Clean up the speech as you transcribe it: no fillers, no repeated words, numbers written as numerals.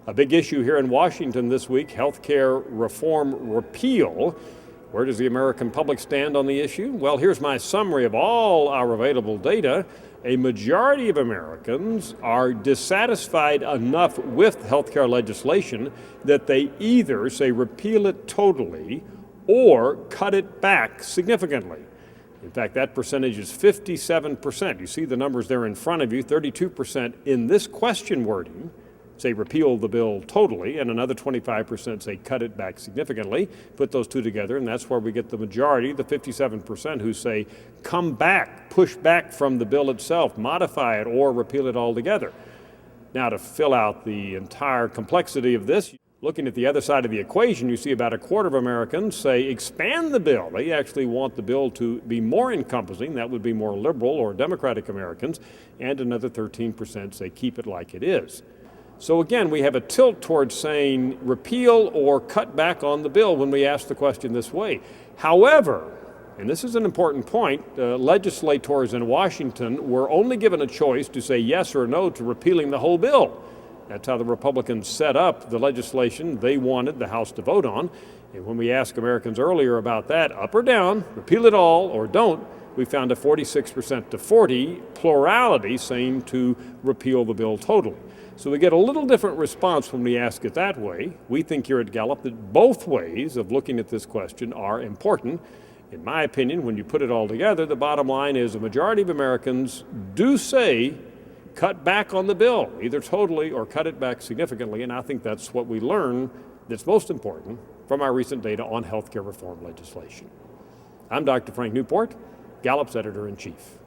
A big issue here in Washington this week, healthcare reform repeal. Where does the American public stand on the issue? Well, here's my summary of all our available data. A majority of Americans are dissatisfied enough with healthcare legislation that they either say repeal it totally or cut it back significantly. In fact, that percentage is 57%. You see the numbers there in front of you, 32% in this question wording say repeal the bill totally, and another 25% say cut it back significantly. Put those two together, and that's where we get the majority, the 57%, who say come back, push back from the bill itself, modify it, or repeal it altogether. Now, to fill out the entire complexity of this, looking at the other side of the equation, you see about a quarter of Americans say expand the bill. They actually want the bill to be more encompassing. That would be more liberal or Democratic Americans. And another 13% say keep it like it is. So again, we have a tilt towards saying repeal or cut back on the bill when we ask the question this way. However, and this is an important point, legislators in Washington were only given a choice to say yes or no to repealing the whole bill. That's how the Republicans set up the legislation they wanted the House to vote on. And when we asked Americans earlier about that, up or down, repeal it all or don't, we found a 46% to 40 plurality saying to repeal the bill totally. So we get a little different response when we ask it that way. We think here at Gallup that both ways of looking at this question are important. In my opinion, when you put it all together, the bottom line is a majority of Americans do say cut back on the bill, either totally or cut it back significantly, and I think that's what we learn that's most important from our recent data on healthcare reform legislation. I'm Dr. Frank Newport, Gallup's editor-in-chief.